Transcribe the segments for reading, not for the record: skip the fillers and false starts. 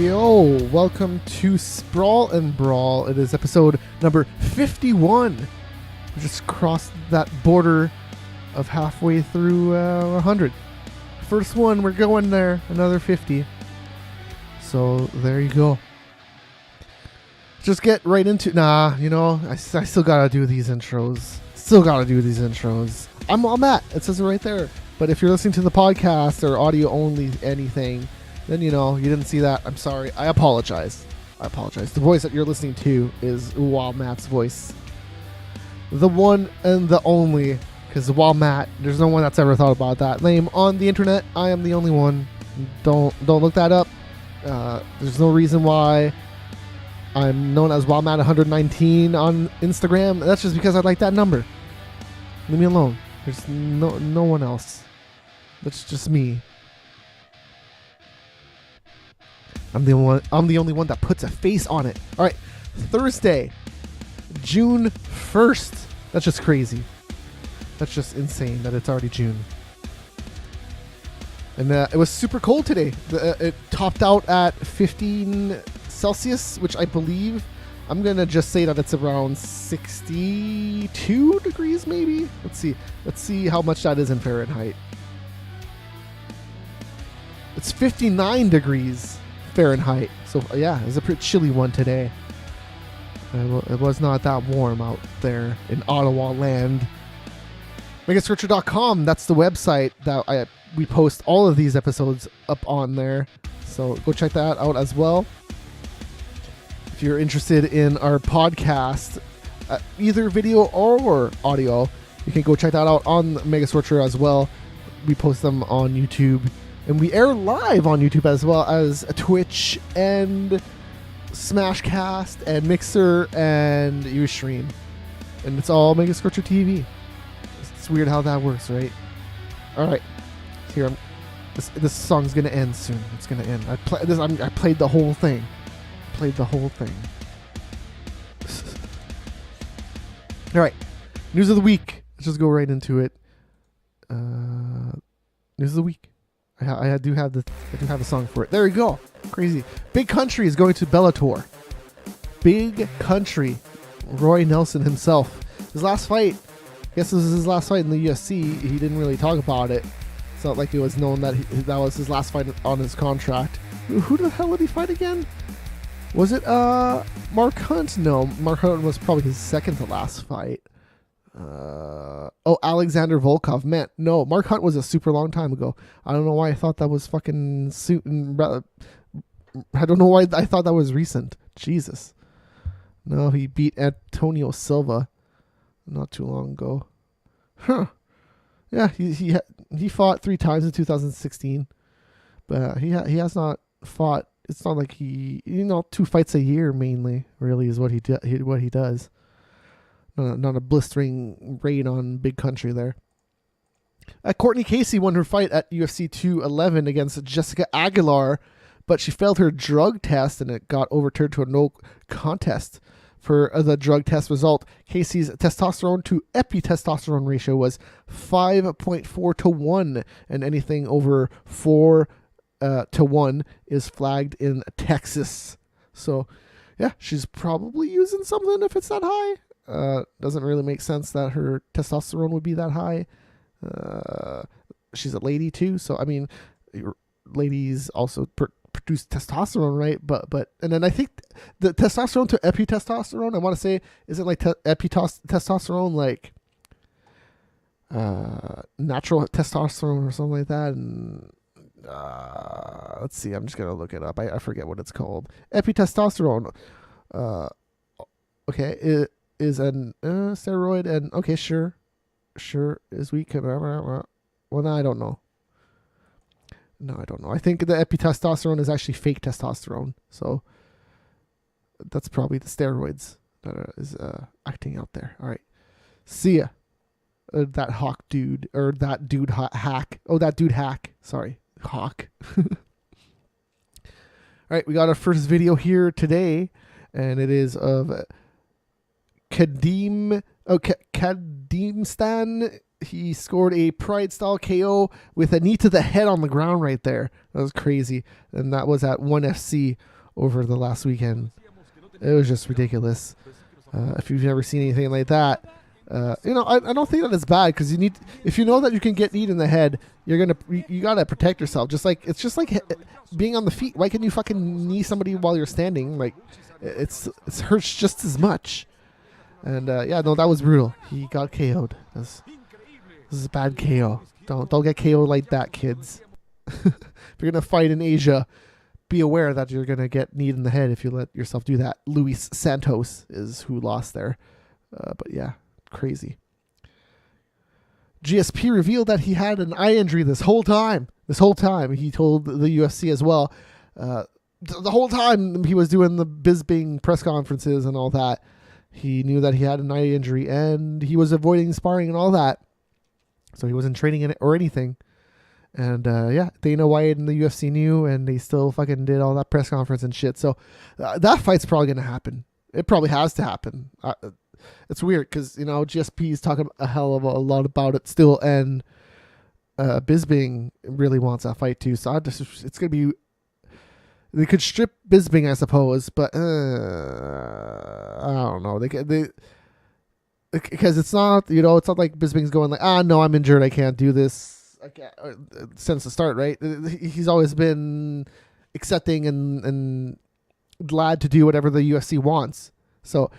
Yo, welcome to Sprawl and Brawl. It is episode number 51. We just crossed that border of halfway through 100. First one, we're going there, another 50. So there you go. Just get right into, I still gotta do these intros. I'm all Matt, it says it right there. But if you're listening to the podcast or audio only anything, then you didn't see that. I'm sorry. I apologize. The voice that you're listening to is Wild Matt's voice. The one and the only. Because Wild Matt, there's no one that's ever thought about that name on the internet. I am the only one. Don't look that up. There's no reason why I'm known as Wild Matt 119 on Instagram. That's just because I like that number. Leave me alone. There's no one else. That's just me. I'm the only one that puts a face on it. All right, Thursday, June 1st. That's just crazy. That's just insane that it's already June. And it was super cold today. It topped out at 15 Celsius, which I believe, I'm going to just say that it's around 62 degrees maybe. Let's see how much that is in Fahrenheit. It's 59 degrees Fahrenheit. So yeah, it was a pretty chilly one today. It was not that warm out there in Ottawa land. Megascripture.com, that's the website that we post all of these episodes up on there. So go check that out as well. If you're interested in our podcast, either video or audio, you can go check that out on Megascripture as well. We post them on YouTube. And we air live on YouTube as well as Twitch and Smashcast and Mixer and Ustream. And it's all Mega Scorcher TV. It's weird how that works, right? Alright. Here, this song's going to end soon. It's going to end. I played the whole thing. Alright. News of the week. Let's just go right into it. News of the week. I do have a song for it. There we go. Crazy. Big Country is going to Bellator. Big Country. Roy Nelson himself. His last fight. I guess this was his last fight in the UFC. He didn't really talk about it. It's not like it was known that that was his last fight on his contract. Who the hell did he fight again? Was it Mark Hunt? No, Mark Hunt was probably his second to last fight. Alexander Volkov. Man, no, Mark Hunt was a super long time ago. I don't know why I thought that was fucking I don't know why I thought that was recent. Jesus. No, he beat Antonio Silva not too long ago. Huh. Yeah, he fought 3 times in 2016. But he has not fought. It's not like he 2 fights a year mainly really is what he does. Not a blistering raid on Big Country there. Courtney Casey won her fight at UFC 211 against Jessica Aguilar, but she failed her drug test and it got overturned to a no contest. For the drug test result, Casey's testosterone to epitestosterone ratio was 5.4 to 1, and anything over 4 to 1 is flagged in Texas. So, yeah, she's probably using something if it's that high. Doesn't really make sense that her testosterone would be that high. She's a lady too, so I mean, ladies also produce testosterone, right? But and then I think the testosterone to epitestosterone, I want to say, isn't like epitestosterone like natural testosterone or something like that? And let's see, I'm just gonna look it up. I forget what it's called. Epitestosterone. Okay. It is an steroid, and okay, sure is weak. Well, no, I don't know. I think the epitestosterone is actually fake testosterone, so that's probably the steroids that is acting out there. All right, see ya. That hawk dude, or that dude hack. Oh, that dude hack. Sorry, hawk. All right, we got our first video here today, and it is of Kadimstan. He scored a Pride style KO with a knee to the head on the ground right there. That was crazy. And that was at 1FC over the last weekend. It was just ridiculous. If you've never seen anything like that, you know, I don't think that it's bad, because if you know that you can get kneed in the head, you gotta protect yourself. It's just like being on the feet. Why can't you fucking knee somebody while you're standing? Like, it hurts just as much. And yeah, no, that was brutal. He got KO'd. This is a bad KO. Don't get KO'd like that, kids. If you're gonna fight in Asia, be aware that you're gonna get kneed in the head if you let yourself do that. Luis Santos is who lost there. But yeah, crazy. GSP revealed that he had an eye injury this whole time. He told the UFC as well. The whole time he was doing the Bisping press conferences and all that, he knew that he had an eye injury, and he was avoiding sparring and all that. So he wasn't training in it or anything. And yeah, Dana White and the UFC knew, and they still fucking did all that press conference and shit. So that fight's probably going to happen. It probably has to happen. It's weird because, you know, GSP is talking a hell of a lot about it still, and Bisping really wants that fight too. So it's going to be... They could strip Bisping, I suppose, but I don't know. Because it's not, you know, it's not like Bisping's going like, no, I'm injured, I can't do this. I can't, since the start, right? He's always been accepting and glad to do whatever the UFC wants. So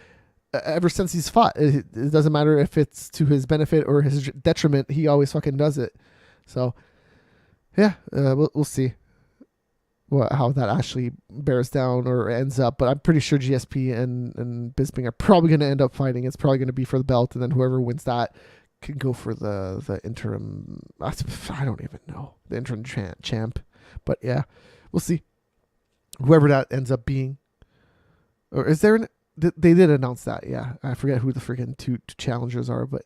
ever since he's fought, it doesn't matter if it's to his benefit or his detriment. He always fucking does it. So yeah, we'll see how that actually bears down or ends up, but I'm pretty sure GSP and Bisping are probably going to end up fighting. It's probably going to be for the belt, and then whoever wins that can go for the interim. I don't even know, the interim champ. But yeah, we'll see. Whoever that ends up being, or is there they did announce that? Yeah, I forget who the freaking two challengers are, but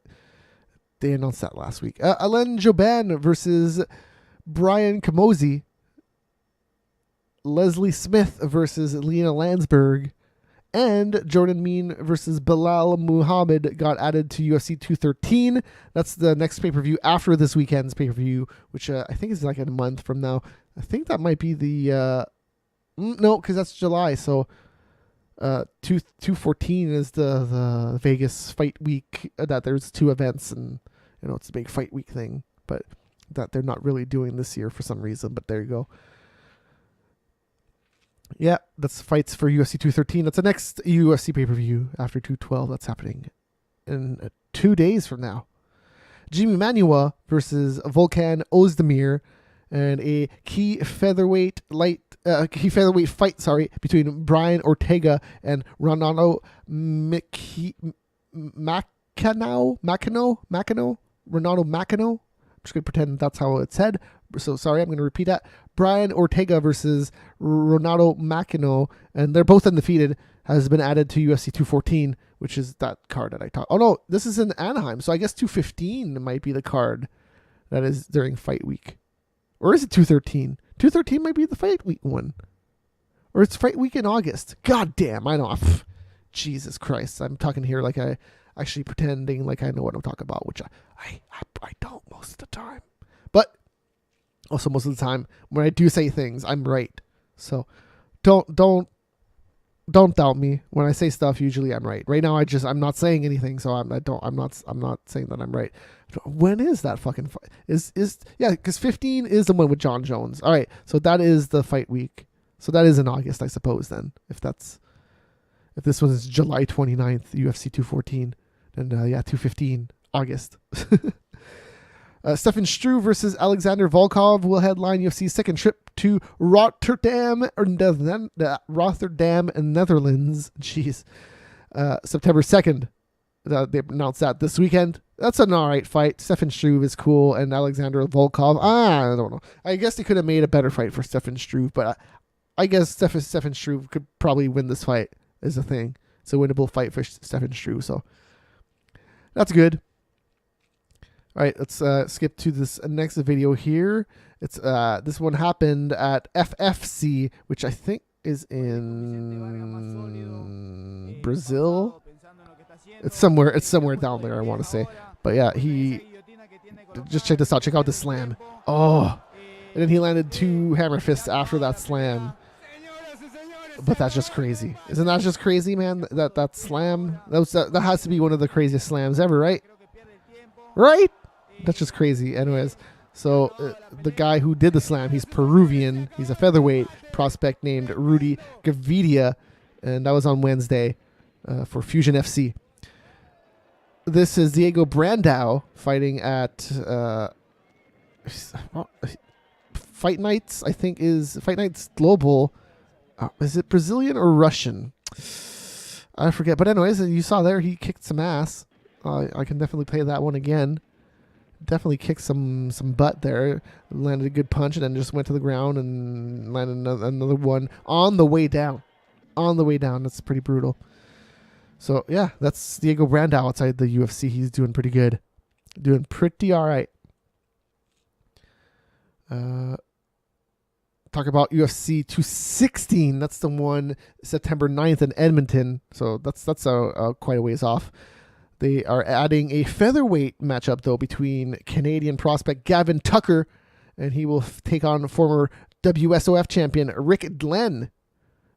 they announced that last week. Alain Jobin versus Brian Camozzi. Leslie Smith versus Lena Landsberg, and Jordan Mean versus Bilal Muhammad got added to UFC 213. That's the next pay-per-view after this weekend's pay-per-view, which I think is like a month from now. I think that might be the... no, because that's July, so 214 is the Vegas fight week, that there's two events, and you know it's a big fight week thing, but that they're not really doing this year for some reason, but there you go. Yeah, that's fights for UFC 213. That's the next UFC pay-per-view after 212. That's happening in 2 days from now. Jimmy Manuwa versus Volkan Ozdemir, and a key featherweight fight, between Brian Ortega and Ronaldo Macano. Ronaldo Macano. I'm just going to pretend that's how it's said. So sorry, I'm going to repeat that. Brian Ortega versus Ronaldo Macano, and they're both undefeated, has been added to UFC 214, which is that card that I talked. Oh no, this is in Anaheim, so I guess 215 might be the card that is during fight week. Or is it 213? 213 might be the fight week one. Or it's fight week in August. God damn, I don't. Jesus Christ, I'm talking here like I actually pretending like I know what I'm talking about, which I don't most of the time. But also most of the time when I do say things, I'm right. So don't doubt me when I say stuff. Usually I'm right. Right now I'm not saying anything, so I'm not saying that I'm right. When is that fucking fight? Yeah, because 15 is the one with John Jones. All right, so that is the fight week. So that is in August, I suppose. Then if this one is July 29th, UFC 214, then yeah, 215 August. Stefan Struve versus Alexander Volkov will headline UFC's second trip to Rotterdam, Netherlands. Jeez. September 2nd. They announced that this weekend. That's an alright fight. Stefan Struve is cool, and Alexander Volkov, I don't know. I guess they could have made a better fight for Stefan Struve, but I guess Stefan Struve could probably win this fight, is a thing. It's a winnable fight for Stefan Struve, so that's good. All right, let's skip to this next video here. It's this one happened at FFC, which I think is in Brazil. It's somewhere down there, I want to say. But yeah, just check this out. Check out the slam. Oh, and then he landed 2 hammer fists after that slam. But that's just crazy. Isn't that just crazy, man? That slam, that has to be one of the craziest slams ever, right? Right? That's just crazy. Anyways, so the guy who did the slam, he's Peruvian. He's a featherweight prospect named Rudy Gavidia, and that was on Wednesday for Fusion FC. This is Diego Brandao fighting at Fight Nights, I think is Fight Nights Global. Is it Brazilian or Russian? I forget. But anyways, you saw there he kicked some ass. I can definitely play that one again. Definitely kicked some butt there. Landed a good punch and then just went to the ground and landed another one on the way down. On the way down. That's pretty brutal. So, yeah, that's Diego Brandao outside the UFC. He's doing pretty good. Doing pretty all right. Talk about UFC 216. That's the one September 9th in Edmonton. So that's quite a ways off. They are adding a featherweight matchup, though, between Canadian prospect Gavin Tucker, and he will take on former WSOF champion Rick Glenn.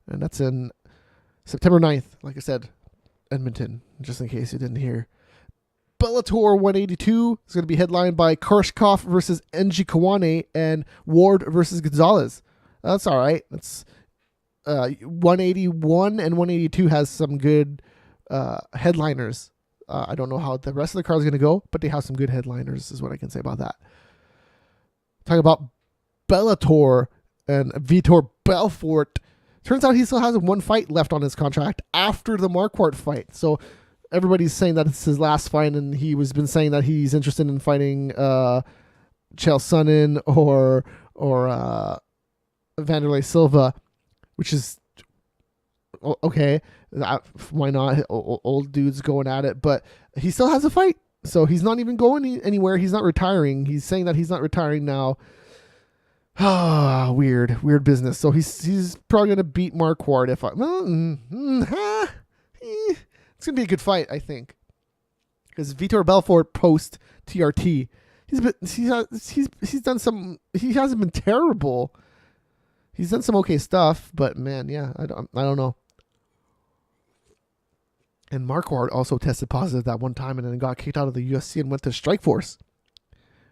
And that's in September 9th, like I said, Edmonton, just in case you didn't hear. Bellator 182 is going to be headlined by Korshkov versus Enji Kawane and Ward versus Gonzalez. That's all right. That's 181 and 182 has some good headliners. I don't know how the rest of the card is going to go, but they have some good headliners is what I can say about that. Talk about Bellator and Vitor Belfort. Turns out he still has one fight left on his contract after the Marquardt fight. So everybody's saying that it's his last fight, and he was been saying that he's interested in fighting Chael Sonnen or Vanderlei Silva, which is okay. Why not? Old dudes going at it, but he still has a fight, so he's not even going anywhere. He's not retiring. He's saying that he's not retiring now. Ah, weird business. So he's probably gonna beat Marquardt if it's gonna be a good fight, I think, because Vitor Belfort post TRT, he's done some. He hasn't been terrible. He's done some okay stuff, but man, yeah, I don't know. And Marquardt also tested positive that one time, and then got kicked out of the UFC and went to Strikeforce.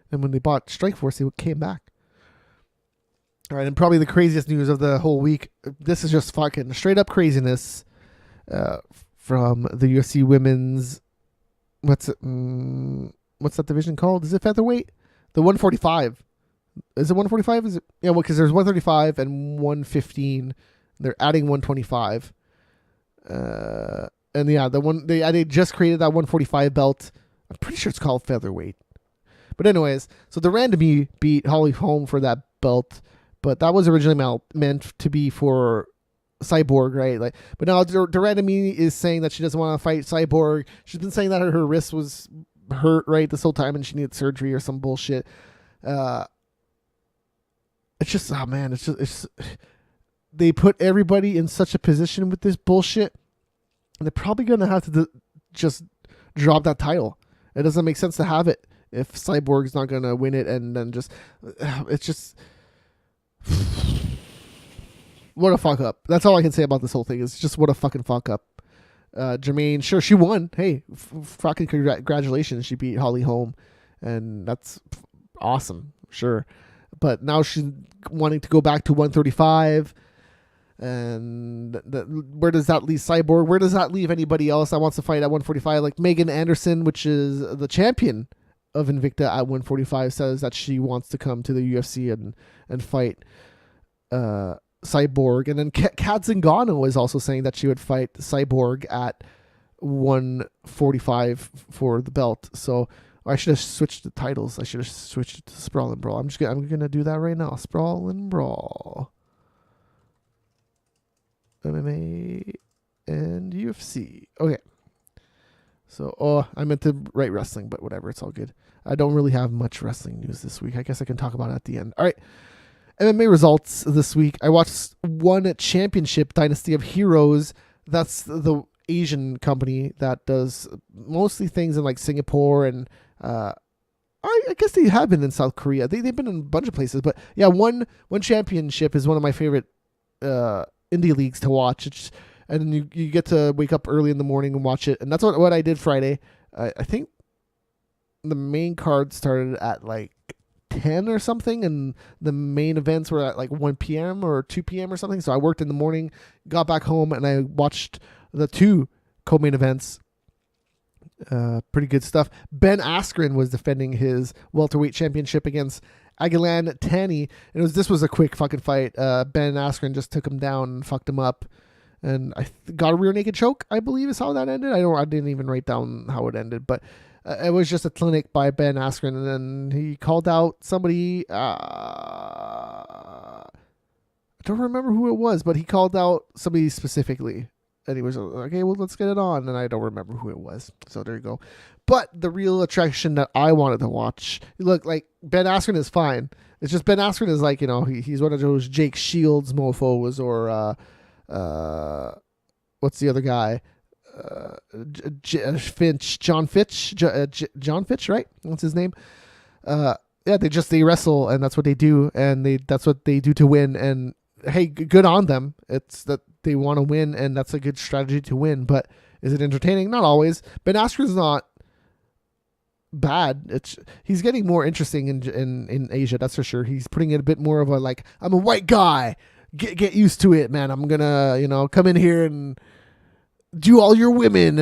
And when they bought Strikeforce, he came back. All right, and probably the craziest news of the whole week. This is just fucking straight up craziness from the UFC women's. What's that division called? Is it featherweight? The 145. Is it 145? Is it? Yeah, well, because there's 135 and 115. They're adding 125. And yeah, they just created that 145 belt. I'm pretty sure it's called featherweight. But anyways, so the Randomie beat Holly Holm for that belt, but that was originally meant to be for Cyborg, right? But now the Randomie is saying that she doesn't want to fight Cyborg. She's been saying that her wrist was hurt, right, this whole time, and she needed surgery or some bullshit. It's just, oh man, it's just they put everybody in such a position with this bullshit. And they're probably going to have to just drop that title. It doesn't make sense to have it if Cyborg's not going to win it, and then it's just what a fuck up. That's all I can say about this whole thing. It's just what a fucking fuck up. Jermaine, sure, she won. Hey, fucking congratulations. She beat Holly Holm, and that's awesome, sure. But now she's wanting to go back to 135. And where does that leave Cyborg? Where does that leave anybody else that wants to fight at 145? Like Megan Anderson, which is the champion of Invicta at 145, says that she wants to come to the UFC and fight Cyborg. And then Kat Zingano is also saying that she would fight Cyborg at 145 for the belt. So I should have switched the titles. I should have switched it to Sprawl and Brawl. I'm gonna do that right now. Sprawl and Brawl. MMA and UFC. Okay. So, I meant to write wrestling, but whatever. It's all good. I don't really have much wrestling news this week. I guess I can talk about it at the end. All right. MMA results this week. I watched One Championship Dynasty of Heroes. That's the Asian company that does mostly things in like Singapore and I guess they have been in South Korea. They've been in a bunch of places, but yeah, One Championship is one of my favorite indie leagues to watch. And then you get to wake up early in the morning and watch it. And that's what I did Friday. I think the main card started at like 10 or something, and the main events were at like 1 p.m. or 2 p.m. or something. So I worked in the morning, got back home, and I watched the 2 co-main events. Pretty good stuff. Ben Askren was defending his welterweight championship against Aguilan Tanny. This was a quick fucking fight. Ben Askren just took him down and fucked him up, and I got a rear naked choke, I believe is how that ended. I didn't even write down how it ended, but it was just a clinic by Ben Askren, and then he called out somebody. I don't remember who it was, but he called out somebody specifically. And he was okay, well, let's get it on. And I don't remember who it was. So there you go. But the real attraction that I wanted to watch, look, like Ben Askren is fine. It's just Ben Askren is like, he's one of those Jake Shields mofos, or what's the other guy? John Fitch, right? What's his name? Yeah, they wrestle, and that's what they do, and that's what they do to win. And hey, good on them. It's that they want to win, and that's a good strategy to win. But is it entertaining? Not always. Ben Askren's not bad. He's getting more interesting in Asia, that's for sure. He's putting it a bit more of a like, I'm a white guy. Get used to it, man. I'm gonna come in here and do all your women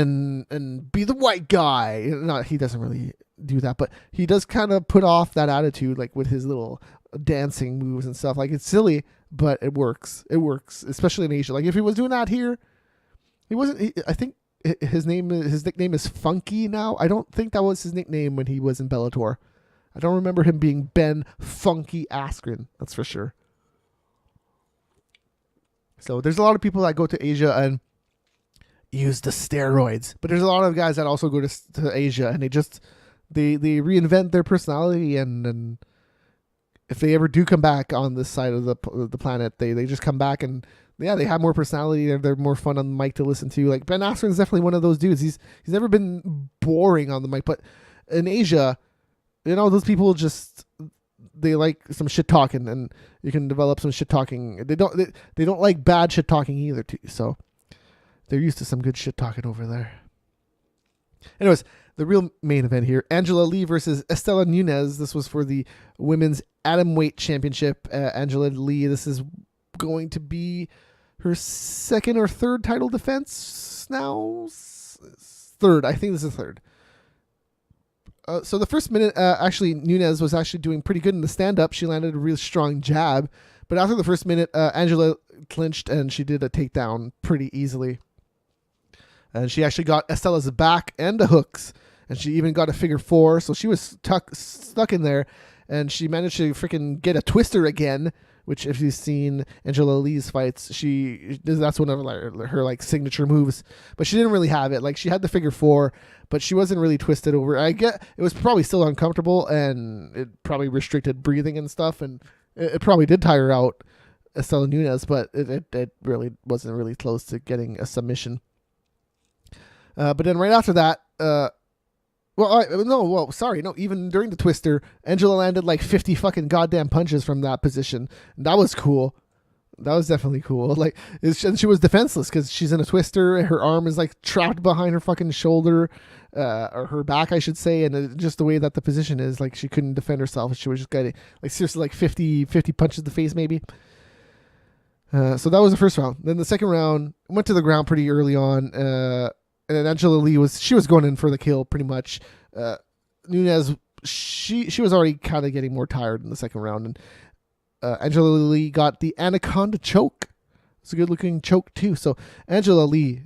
and be the white guy. No, he doesn't really do that, but he does kind of put off that attitude, like with his little dancing moves and stuff. Like, it's silly, but it works. It works, especially in Asia. Like, if he was doing that here, I think his nickname is Funky now. I don't think that was his nickname when he was in Bellator. I don't remember him being Ben Funky Askren. That's for sure. So there's a lot of people that go to Asia and use the steroids, but there's a lot of guys that also go to Asia, and they reinvent their personality, and if they ever do come back on this side of the planet, they just come back, and yeah, they have more personality. They're more fun on the mic to listen to. Like, Ben Askren is definitely one of those dudes. He's never been boring on the mic, but in Asia, those people they like some shit talking, and you can develop some shit talking. They don't like bad shit talking either, too. So they're used to some good shit talking over there. Anyways, the real main event here, Angela Lee versus Estela Nunez. This was for the women's atomweight championship. Angela Lee, this is going to be her second or third title defense now. Third. I think this is third. So the first minute, actually, Nunez was actually doing pretty good in the stand-up. She landed a really strong jab. But after the first minute, Angela clinched, and she did a takedown pretty easily. And she actually got Estela's back and the hooks. And she even got a figure 4. So she was stuck in there. And she managed to freaking get a twister again, which if you've seen Angela Lee's fights, that's one of her like signature moves. But she didn't really have it. Like, she had the figure 4, but she wasn't really twisted over. I get it was probably still uncomfortable, and it probably restricted breathing and stuff, and it probably did tire out Estela Nunez, but it really wasn't really close to getting a submission. But then right after that, even during the twister, Angela landed like 50 fucking goddamn punches from that position. And that was cool. That was definitely cool. Like, she was defenseless because she's in a twister. Her arm is like trapped behind her fucking shoulder, or her back, I should say. And just the way that the position is, like, she couldn't defend herself. She was just getting like seriously like 50 punches to the face maybe. So that was the first round. Then the second round went to the ground pretty early on. And then Angela Lee was going in for the kill pretty much. Nunez, she was already kind of getting more tired in the second round, and Angela Lee got the Anaconda choke. It's a good looking choke too. So Angela Lee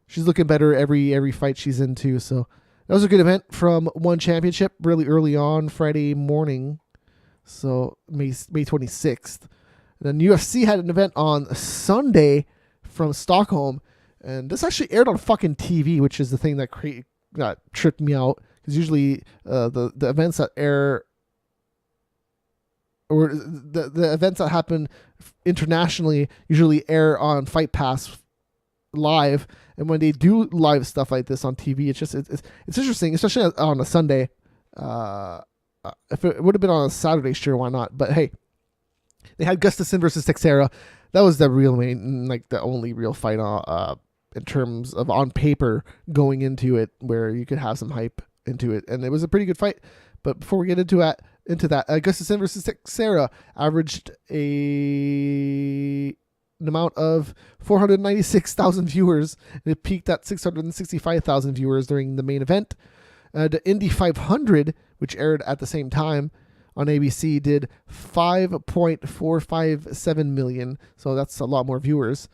she's looking better every fight she's into. So that was a good event from One Championship really early on Friday morning. So May 26th. And then UFC had an event on Sunday from Stockholm. And this actually aired on fucking TV, which is the thing that tripped me out. Because usually the events that air, or the events that happen internationally usually air on Fight Pass live. And when they do live stuff like this on TV, it's interesting, especially on a Sunday. If it would have been on a Saturday, sure, why not? But hey, they had Gustafsson versus Texera. that was the real main, like the only real fight in terms of on paper going into it, where you could have some hype into it, and it was a pretty good fight. But before we get into that, Gustafsson versus Teixeira averaged an amount of 496,000 viewers, and it peaked at 665,000 viewers during the main event. The Indy 500, which aired at the same time on ABC, did 5.457 million, so that's a lot more viewers.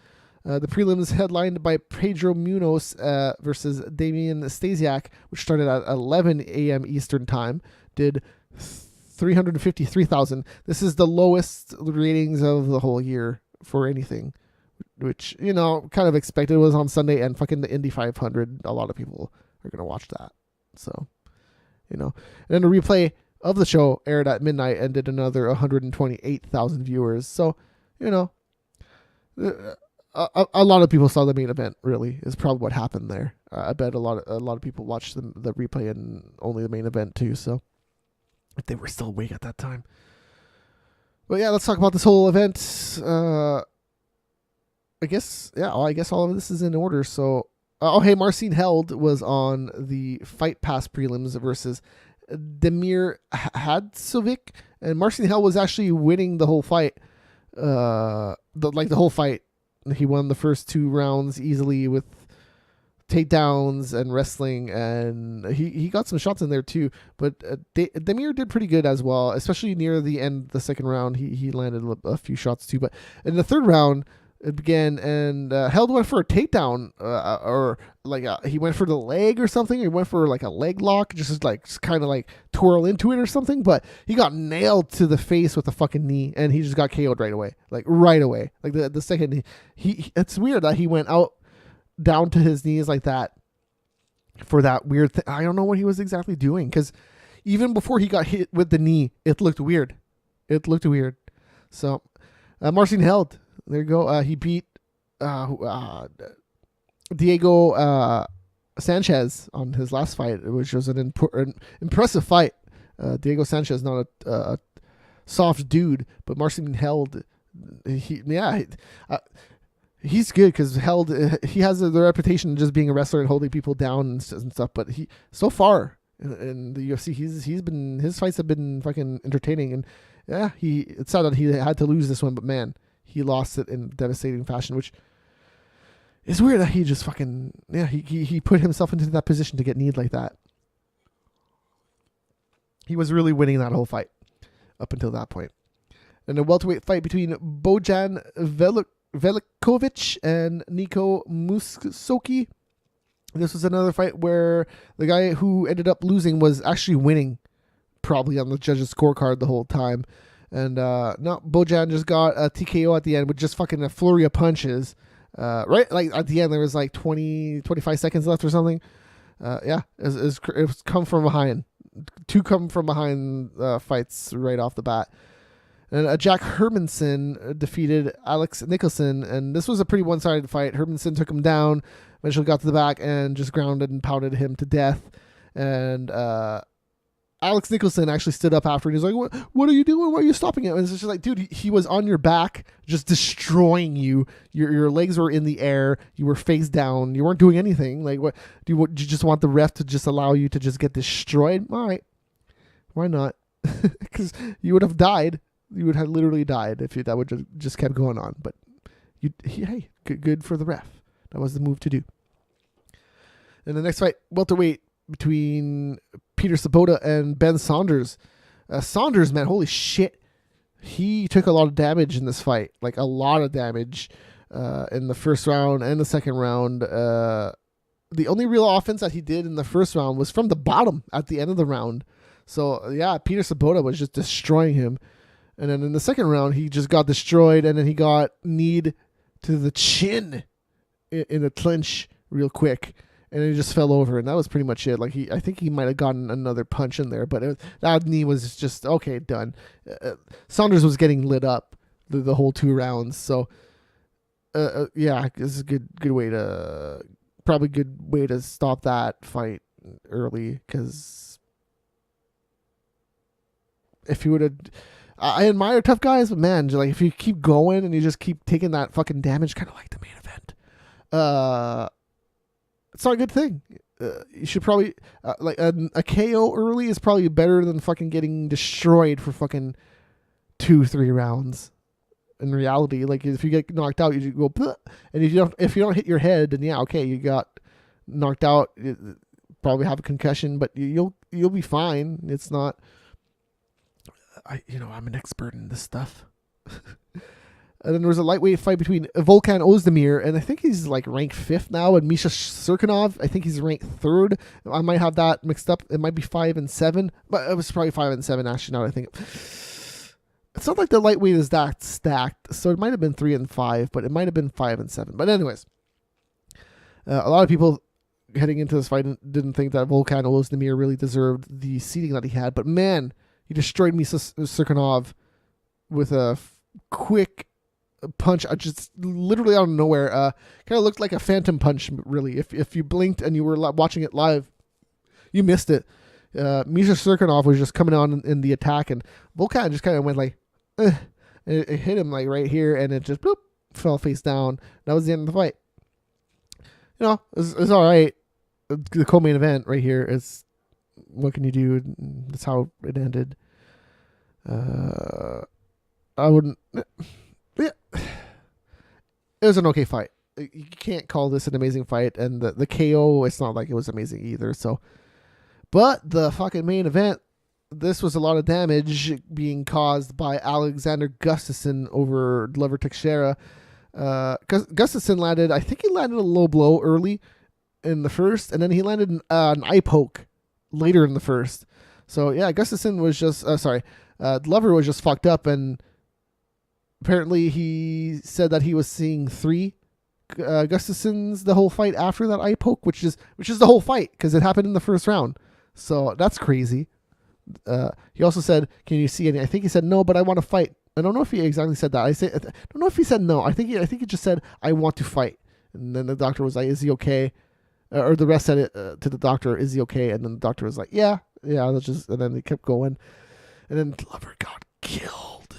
The prelims headlined by Pedro Munoz versus Damian Stasiak, which started at 11 a.m. Eastern Time, did 353,000. This is the lowest ratings of the whole year for anything, which, you know, kind of expected. It was on Sunday, and fucking the Indy 500, a lot of people are going to watch that. So, you know. And then the replay of the show aired at midnight and did another 128,000 viewers. So, you know, a lot of people saw the main event, really, is probably what happened there. I bet a lot of people watched the replay and only the main event too, so if they were still awake at that time. But yeah, let's talk about this whole event. I guess all of this is in order. So, hey, Marcin Held was on the Fight Pass prelims versus Demir Hadzovic, and Marcin Held was actually winning the whole fight. The whole fight. He won the first 2 rounds easily with takedowns and wrestling, and he got some shots in there too. But Demir did pretty good as well, especially near the end of the second round. He landed a few shots too. But in the third round, it began, and Held went for a takedown, he went for the leg or something. He went for like a leg lock, just kind of like twirl into it or something. But he got nailed to the face with a fucking knee, and he just got KO'd right away. Like the second he it's weird that he went out down to his knees like that for that weird thing. I don't know what he was exactly doing, because even before he got hit with the knee, it looked weird. So Marcin Held. There you go. He beat Diego Sanchez on his last fight, which was an impressive fight. Diego Sanchez, not a soft dude, but Marcin Held, he's good, because Held, he has the reputation of just being a wrestler and holding people down and stuff. But he, so far in the UFC, his fights have been fucking entertaining. And yeah, it's sad that he had to lose this one, but man, he lost it in devastating fashion, which is weird that he just fucking, he put himself into that position to get kneed like that. He was really winning that whole fight up until that point. And a welterweight fight between Bojan Velikovic and Nico Musoki. This was another fight where the guy who ended up losing was actually winning, probably on the judges' scorecard the whole time. And Bojan just got a TKO at the end with just fucking a flurry of punches. Right? Like at the end, there was like 25 seconds left or something. It was come from behind. 2 come from behind fights right off the bat. And Jack Hermanson defeated Alex Nicholson. And this was a pretty one-sided fight. Hermanson took him down, eventually got to the back and just grounded and pounded him to death. And Alex Nicholson actually stood up after, and he's like, what are you doing? Why are you stopping him? And it's just like, dude, he was on your back, just destroying you. Your legs were in the air. You were face down. You weren't doing anything. Like, what do you just want the ref to just allow you to just get destroyed? All right. Why not? Because you would have died. You would have literally died if that would just kept going on. But hey, good for the ref. That was the move to do. And the next fight, welterweight, between Peter Sabota and Ben Saunders. Saunders, man, holy shit. He took a lot of damage in this fight. Like, a lot of damage in the first round and the second round. The only real offense that he did in the first round was from the bottom at the end of the round. So, yeah, Peter Sabota was just destroying him. And then in the second round, he just got destroyed, and then he got kneed to the chin in a clinch real quick. And he just fell over, and that was pretty much it. Like, I think he might have gotten another punch in there, but that knee was just, okay, done. Saunders was getting lit up the whole 2 rounds. So, yeah, this is a good way to, probably good way to stop that fight early, because if he would have, I admire tough guys, but man, like if you keep going and you just keep taking that fucking damage, kind of like the main event, it's not a good thing. You should probably like a KO early is probably better than fucking getting destroyed for fucking 2-3 rounds. In reality, like if you get knocked out, you go, bleh, and if you don't hit your head, then yeah, okay, you got knocked out. You probably have a concussion, but you'll be fine. It's not. I'm an expert in this stuff. And then there was a lightweight fight between Volkan Ozdemir, and I think he's like ranked 5th now, and Misha Cirkunov, I think he's ranked 3rd. I might have that mixed up. It might be 5 and 7, but it was probably 5 and 7 actually. Now that I think. It's not like the lightweight is that stacked, so it might have been 3 and 5, but it might have been 5 and 7. But anyways, a lot of people heading into this fight didn't think that Volkan Ozdemir really deserved the seeding that he had. But man, he destroyed Misha Cirkunov with a quick punch, just literally out of nowhere. Kind of looked like a phantom punch, really. If you blinked and you were watching it live, you missed it. Misha Cirkunov was just coming on in the attack, and Volkan just kind of went like, it hit him like right here, and it just bloop, fell face down. That was the end of the fight. It was all right. The co-main event right here is, what can you do? That's how it ended. I wouldn't. Yeah, it was an okay fight. You can't call this an amazing fight, and the KO, it's not like it was amazing either. So, but the fucking main event, this was a lot of damage being caused by Alexander Gustafsson over Glover Teixeira. Gustafsson landed, I think he landed a low blow early in the first, and then he landed an eye poke later in the first. So yeah, Gustafsson was just, Glover was just fucked up, and apparently he said that he was seeing 3 Gustafssons the whole fight after that eye poke, which is the whole fight, because it happened in the first round. So that's crazy. He also said, "Can you see any?" I think he said no, but I want to fight. I don't know if he exactly said that. I don't know if he said no. I think he just said, "I want to fight." And then the doctor was like, "Is he okay?" Or the rest said it to the doctor, "Is he okay?" And then the doctor was like, "Yeah." Let's just. And then they kept going, and then Glover got killed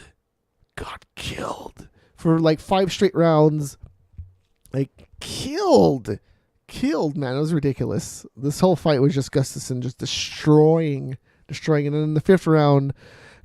for like 5 straight rounds. Like killed, man. It was ridiculous. This whole fight was just Gustafsson just destroying. And then in the 5th round,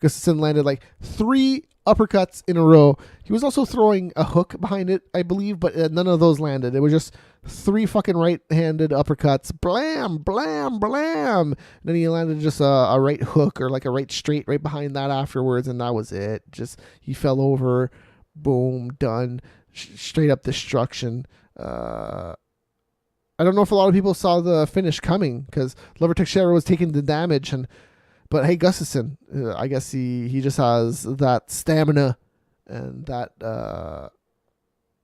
Gustafsson landed like 3 uppercuts in a row. He was also throwing a hook behind it, I believe, but none of those landed. It was just 3 fucking right-handed uppercuts. Blam, blam, blam. And then he landed just a right hook or like a right straight right behind that afterwards, and that was it. Just, he fell over. Boom, done. Straight up destruction. I don't know if a lot of people saw the finish coming, because Glover Teixeira was taking the damage, but hey, Gustafsson, I guess he just has that stamina and that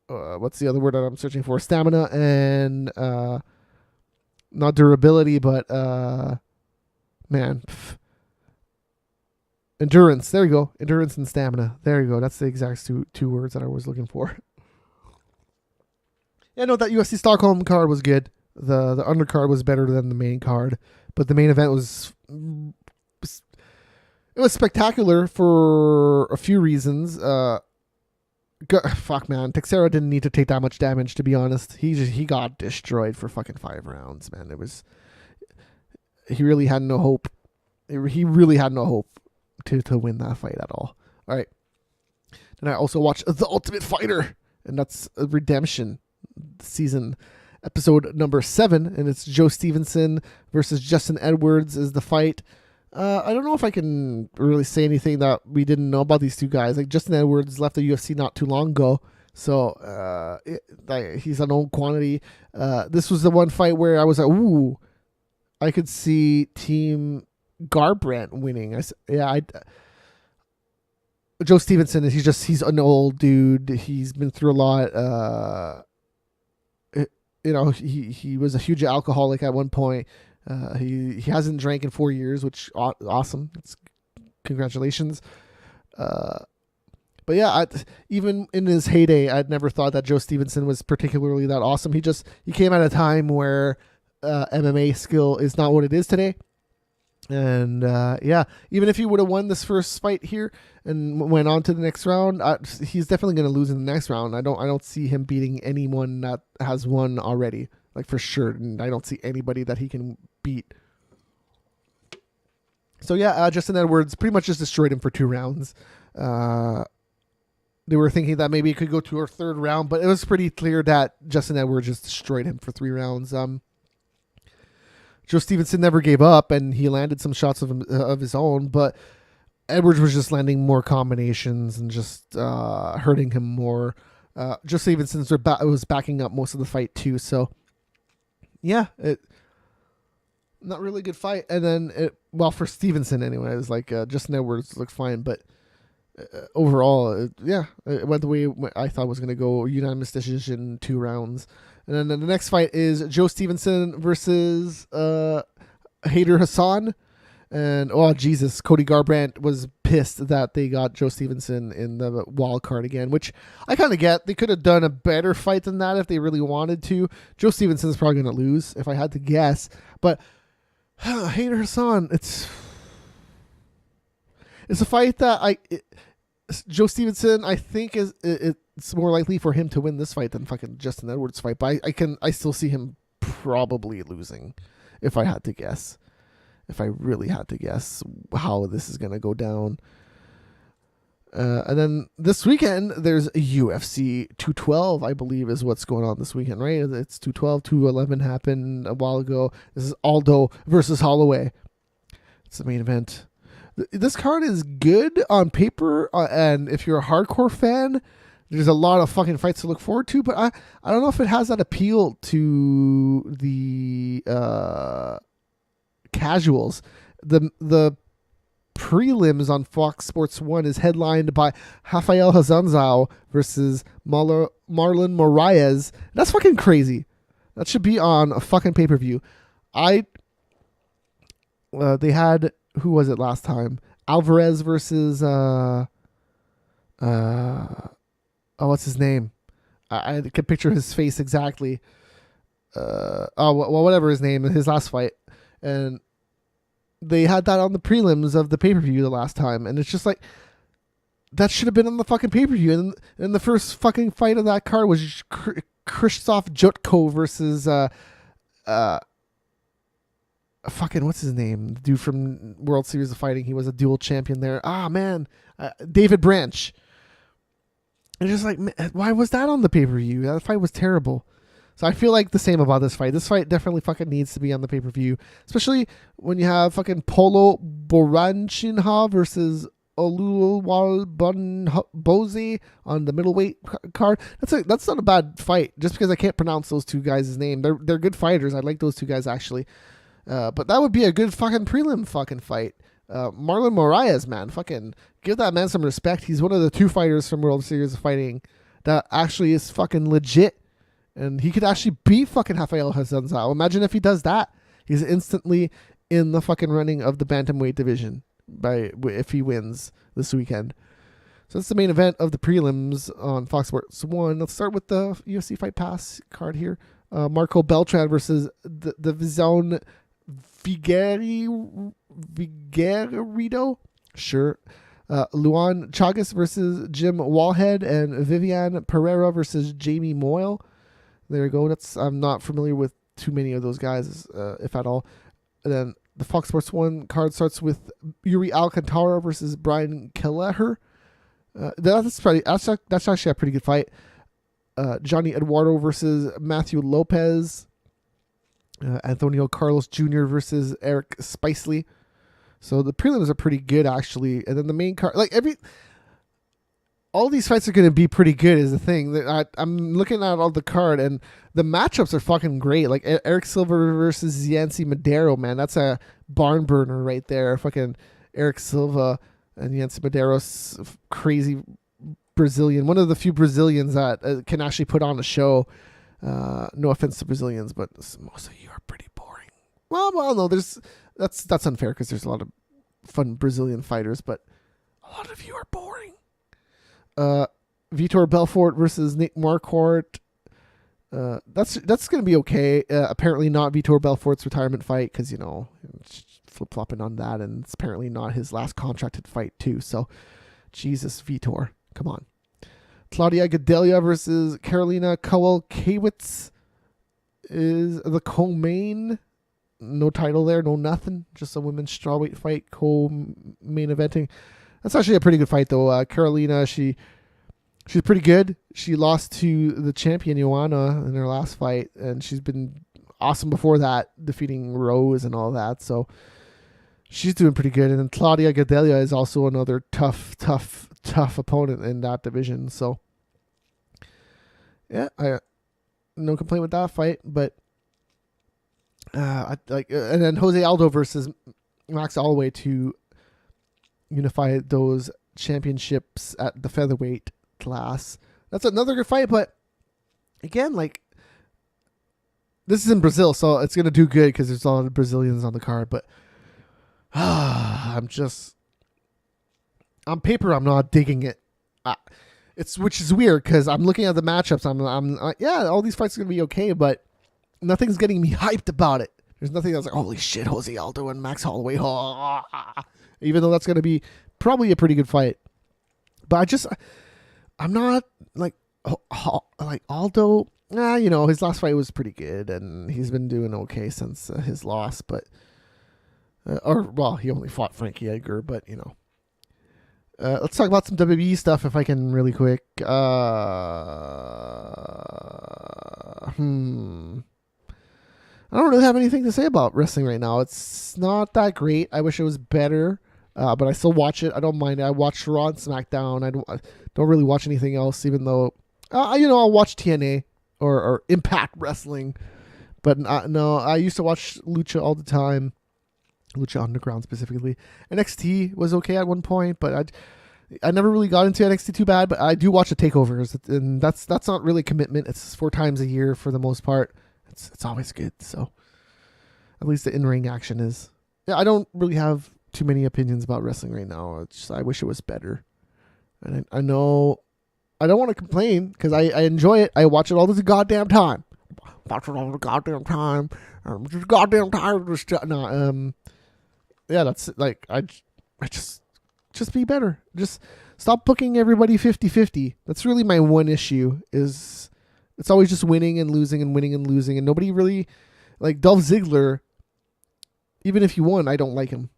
what's the other word that I'm searching for? Stamina and not durability, but endurance. There you go, endurance and stamina. There you go. That's the exact two words that I was looking for. Yeah, no, that UFC Stockholm card was good. The undercard was better than the main card, but the main event was spectacular for a few reasons. Fuck, man, Teixeira didn't need to take that much damage, to be honest. He got destroyed for fucking 5 rounds, man. He really had no hope. He really had no hope to win that fight at all. All right. And I also watched The Ultimate Fighter, and that's Redemption season episode number 7, and it's Joe Stevenson versus Justin Edwards is the fight. I don't know if I can really say anything that we didn't know about these two guys. Like, Justin Edwards left the UFC not too long ago, so he's a known quantity. This was the one fight where I was like, ooh, I could see Team Garbrandt winning. Joe Stevenson he's an old dude. He's been through a lot. He was a huge alcoholic at one point. He hasn't drank in 4 years, which awesome. Congratulations. But yeah, even in his heyday, I'd never thought that Joe Stevenson was particularly that awesome. He came at a time where MMA skill is not what it is today. And yeah, even if he would have won this first fight here and went on to the next round, he's definitely going to lose in the next round. I don't see him beating anyone that has won already, like for sure. And I don't see anybody that he can beat. So yeah, Justin Edwards pretty much just destroyed him for 2 rounds. They were thinking that maybe it could go to a third round, but it was pretty clear that Justin Edwards just destroyed him for 3 rounds. Joe Stevenson never gave up, and he landed some shots of his own, but Edwards was just landing more combinations and just hurting him more. Joe Stevenson was backing up most of the fight too, so yeah, not really good fight. And then, for Stevenson anyways, like Justin Edwards looked fine, but overall, it went the way I thought it was going to go. Unanimous decision, 2 rounds. And then the next fight is Joe Stevenson versus Hader Hassan. And, oh, Jesus, Cody Garbrandt was pissed that they got Joe Stevenson in the wild card again, which I kind of get. They could have done a better fight than that if they really wanted to. Joe Stevenson's probably going to lose, if I had to guess. But Hader Hassan, it's a fight that Joe Stevenson, I think it's more likely for him to win this fight than fucking Justin Edwards' fight. But I still see him probably losing, if I had to guess. If I really had to guess how this is gonna go down. And then this weekend there's a UFC 212, I believe, is what's going on this weekend, right? It's 212, 211 happened a while ago. This is Aldo versus Holloway. It's the main event. This card is good on paper, and if you're a hardcore fan, there's a lot of fucking fights to look forward to, but I don't know if it has that appeal to the casuals. The prelims on Fox Sports 1 is headlined by Rafael Hazanzao versus Marlon Moraes. That's fucking crazy. That should be on a fucking pay-per-view. They had... Who was it last time? Alvarez versus what's his name? I can picture his face exactly. Whatever his name, his last fight, and they had that on the prelims of the pay-per-view the last time, and it's just like that should have been on the fucking pay-per-view. And the first fucking fight of that card was Krzysztof Jotko versus fucking, what's his name? The dude from World Series of Fighting. He was a dual champion there. David Branch. And just like, man, why was that on the pay-per-view? That fight was terrible. So I feel like the same about this fight. This fight definitely fucking needs to be on the pay-per-view, especially when you have fucking Polo Boranchinha versus Oluwalbonboze on the middleweight card. That's not a bad fight. Just because I can't pronounce those two guys' name, they're good fighters. I like those two guys actually. But that would be a good fucking prelim fucking fight. Marlon Moraes, man, fucking give that man some respect. He's one of the 2 fighters from World Series of Fighting that actually is fucking legit. And he could actually beat fucking Rafael Hazanzao. Imagine if he does that. He's instantly in the fucking running of the bantamweight division if he wins this weekend. So that's the main event of the prelims on Fox Sports 1. Let's start with the UFC Fight Pass card here. Marco Beltran versus the Vizon Figueiredo. Sure. Luan Chagas versus Jim Wallhead, and Vivian Pereira versus Jamie Moyle. There you go. I'm not familiar with too many of those guys, if at all. And then the Fox Sports 1 card starts with Yuri Alcantara versus Brian Kelleher. That's actually a pretty good fight. Johnny Eduardo versus Matthew Lopez. Antonio Carlos Jr. versus Eric Spicely. So the prelims are pretty good actually, and then the main card, all these fights are going to be pretty good is the thing. I'm looking at all the card, and the matchups are fucking great. Like Eric Silva versus Yancy Madero, man, that's a barn burner right there. Fucking Eric Silva and Yancy Madero's crazy Brazilian, one of the few Brazilians that can actually put on a show. No offense to Brazilians, but most of you are pretty boring. Well, no, that's unfair because there's a lot of fun Brazilian fighters, but a lot of you are boring. Vitor Belfort versus Nick Marquardt. That's going to be okay. Apparently not Vitor Belfort's retirement fight because, flip-flopping on that, and it's apparently not his last contracted fight too. So, Jesus, Vitor, come on. Claudia Gadelha versus Karolina Kowalkiewicz is the co-main. No title there, no nothing. Just a women's strawweight fight, co-main eventing. That's actually a pretty good fight though. Karolina, she's pretty good. She lost to the champion Joanna in her last fight, and she's been awesome before that, defeating Rose and all that. So she's doing pretty good. And then Claudia Gadelha is also another tough opponent in that division. So yeah, I no complaint with that fight. But I like, and then Jose Aldo versus Max Holloway to unify those championships at the featherweight class. That's another good fight, but again, like, this is in Brazil, so it's gonna do good because there's a lot of Brazilians on the card. But I'm just, on paper, I'm not digging it. Which is weird because I'm looking at the matchups. I'm like, yeah, all these fights are gonna be okay, but nothing's getting me hyped about it. There's nothing that's like, holy shit, Jose Aldo and Max Holloway. Even though that's gonna be probably a pretty good fight, but I'm not like Aldo. His last fight was pretty good, and he's been doing okay since his loss. But he only fought Frankie Edgar. But let's talk about some WWE stuff if I can, really quick. I don't really have anything to say about wrestling right now. It's not that great. I wish it was better, but I still watch it. I don't mind it. I watch Raw and SmackDown. I don't really watch anything else, even though I'll watch TNA. Or Impact Wrestling. But no, I used to watch Lucha all the time. Lucha Underground specifically. NXT was okay at one point, but I never really got into NXT too bad, but I do watch the takeovers, and that's not really a commitment. It's 4 times a year for the most part. It's always good, so at least the in-ring action is. Yeah, I don't really have too many opinions about wrestling right now. I wish it was better. And I know I don't want to complain because I enjoy it. I watch it all the goddamn time. Watch it all the goddamn time. I'm just goddamn tired of this stuff. No, yeah, that's like, I just be better. Just stop booking everybody 50-50. That's really my one issue, is it's always just winning and losing and winning and losing. And nobody really, like Dolph Ziggler, even if he won, I don't like him.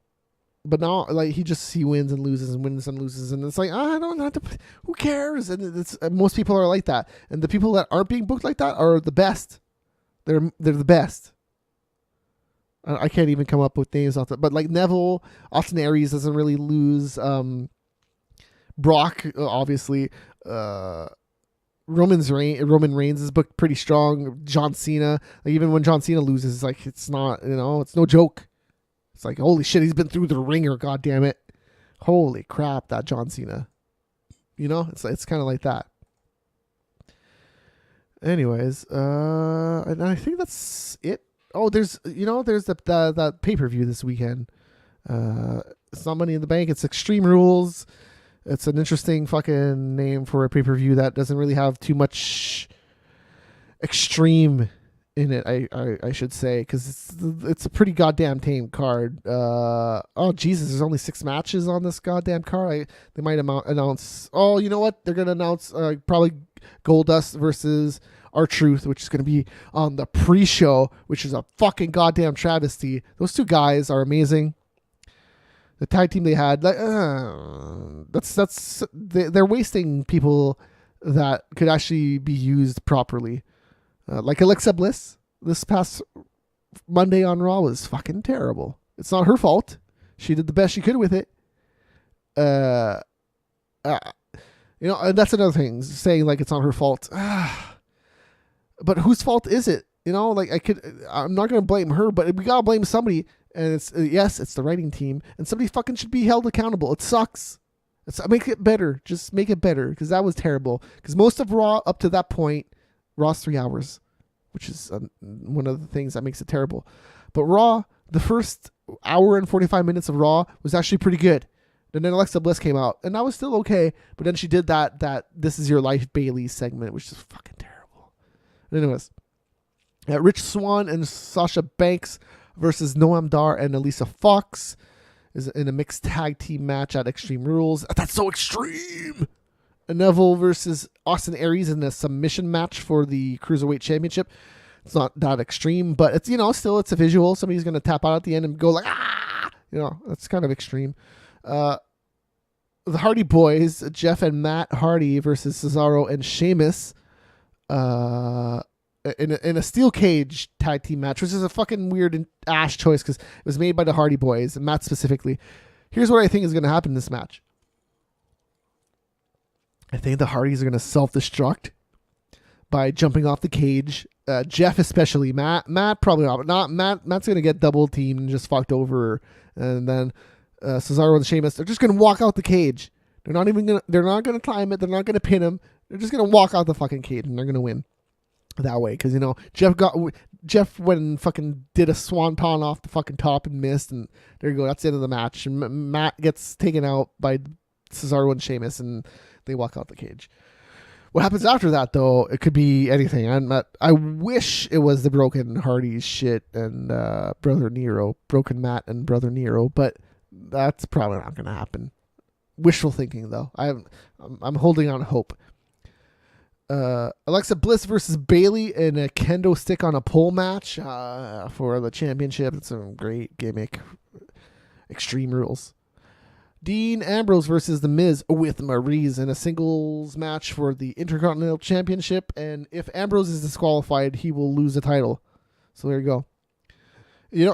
But now, like, he wins and loses and wins and loses, and it's like, I don't have to. Who cares? And most people are like that, and the people that aren't being booked like that are the best. They're the best. I can't even come up with names off that, but like Neville, Austin Aries doesn't really lose. Brock, obviously, Roman Reigns is booked pretty strong. John Cena, like, even when John Cena loses, like, it's not, it's no joke. It's like, holy shit, he's been through the ringer, god damn it. Holy crap, that John Cena. It's kind of like that. Anyways, and I think that's it. Oh, there's that pay-per-view this weekend. It's not Money in the Bank, it's Extreme Rules. It's an interesting fucking name for a pay-per-view that doesn't really have too much extreme in it, I should say, because it's a pretty goddamn tame card. Oh Jesus, there's only 6 matches on this goddamn card. They might announce. Oh, you know what? They're gonna announce probably Goldust versus R-Truth, which is gonna be on the pre-show, which is a fucking goddamn travesty. Those 2 guys are amazing. The tag team they had, they're wasting people that could actually be used properly. Like Alexa Bliss this past Monday on Raw was fucking terrible. It's not her fault. She did the best she could with it. And that's another thing, saying like it's not her fault. But whose fault is it? I'm not going to blame her, but we got to blame somebody. And it's the writing team, and somebody fucking should be held accountable. It sucks. Make it better. Just make it better, because that was terrible. Because most of Raw up to that point, Raw's 3 hours, which is one of the things that makes it terrible. But Raw, the first hour and 45 minutes of Raw was actually pretty good. And then Alexa Bliss came out, and that was still okay. But then she did that This Is Your Life Bailey segment, which is fucking terrible. Anyways, Rich Swann and Sasha Banks versus Noam Dar and Elisa Fox is in a mixed tag team match at Extreme Rules. That's so extreme. Neville versus Austin Aries in a submission match for the Cruiserweight Championship. It's not that extreme, but it's, still it's a visual. Somebody's going to tap out at the end and go like, ah! That's kind of extreme. The Hardy Boys, Jeff and Matt Hardy versus Cesaro and Sheamus in a steel cage tag team match, which is a fucking weird ass choice because it was made by the Hardy Boys, and Matt specifically. Here's what I think is going to happen in this match. I think the Hardys are going to self-destruct by jumping off the cage. Jeff especially. Matt probably not, but not Matt. Matt's going to get double teamed and just fucked over. And then Cesaro and Sheamus, they're just going to walk out the cage. They're not going to climb it. They're not going to pin him. They're just going to walk out the fucking cage and they're going to win that way. Because, Jeff went and fucking did a swanton off the fucking top and missed. And there you go. That's the end of the match. And Matt gets taken out by Cesaro and Sheamus and they walk out the cage. What happens after that, though, it could be anything. I wish it was the Broken Hardys shit and Brother Nero, Broken Matt and Brother Nero, but that's probably not going to happen. Wishful thinking, though. I'm holding on hope. Alexa Bliss versus Bayley in a kendo stick on a pole match for the championship. It's a great gimmick. Extreme Rules. Dean Ambrose versus The Miz with Maryse in a singles match for the Intercontinental Championship. And if Ambrose is disqualified, he will lose the title. So there you go.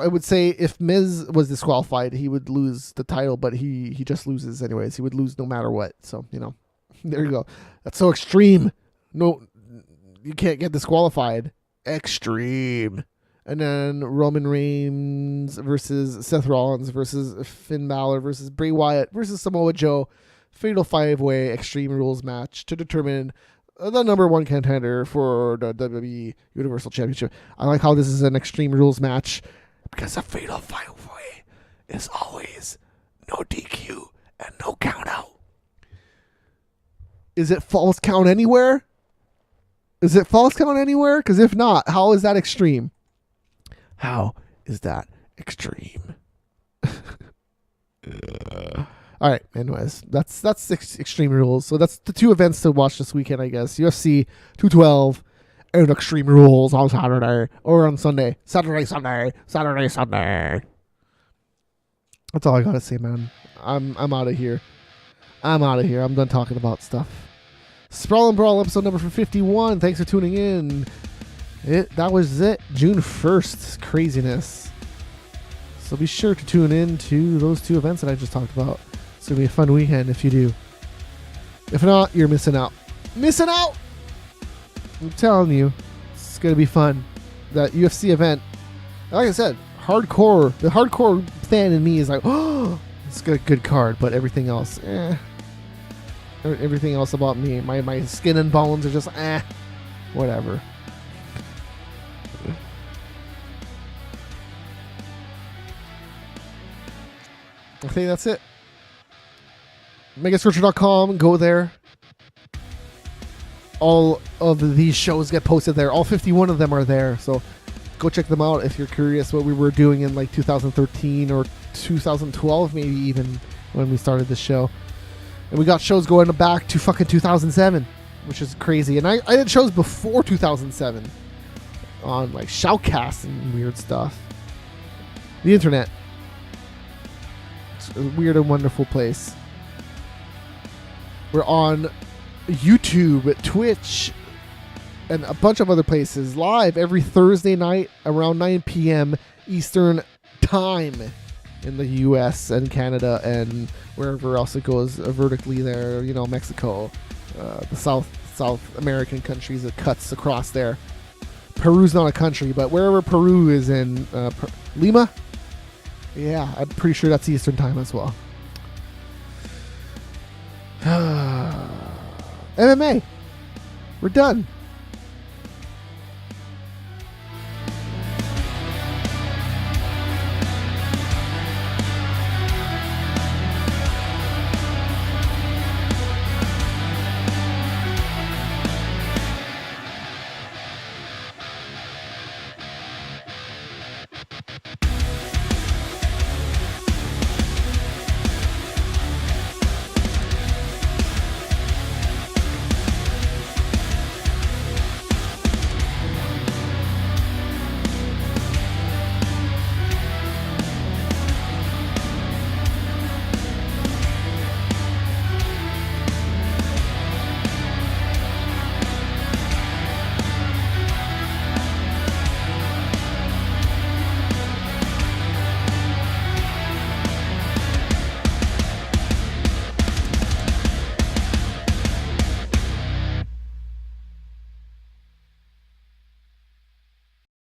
I would say if Miz was disqualified, he would lose the title, but he just loses anyways. He would lose no matter what. So, there you go. That's so extreme. No, you can't get disqualified. Extreme. And then Roman Reigns versus Seth Rollins versus Finn Balor versus Bray Wyatt versus Samoa Joe. Fatal 5-way Extreme Rules match to determine the number one contender for the WWE Universal Championship. I like how this is an Extreme Rules match because a Fatal 5-way is always no DQ and no count out. Is it false count anywhere? Because if not, how is that extreme? How is that extreme? All right. Anyways, that's Extreme Rules. So that's the two events to watch this weekend, I guess. UFC 212 and Extreme Rules on Saturday or on Sunday. Saturday, Sunday. That's all I gotta say, man. I'm out of here. I'm done talking about stuff. Sprawl and Brawl episode number 51. Thanks for tuning in. That was it. June 1st. Craziness. So be sure to tune in to those two events that I just talked about. It's going to be a fun weekend if you do. If not, you're missing out. Missing out! I'm telling you. It's going to be fun. That UFC event. Like I said, the hardcore fan in me is like, oh, it's got a good card, but everything else, Everything else about me, my skin and bones are just, whatever. I think that's it. MegaSearcher.com. Go there. All of these shows get posted there. All 51 of them are there. So go check them out if you're curious what we were doing in like 2013 or 2012, maybe even when we started the show. And we got shows going back to fucking 2007, which is crazy. And I did shows before 2007 on like Shoutcast and weird stuff. The internet. A weird and wonderful place. We're on YouTube, Twitch, and a bunch of other places live every Thursday night around 9 p.m. Eastern Time in the U.S. and Canada and wherever else it goes vertically there, Mexico, the South American countries, it cuts across there. Peru's not a country, but wherever Peru is in, Lima? Yeah, I'm pretty sure that's Eastern Time as well. MMA. We're done.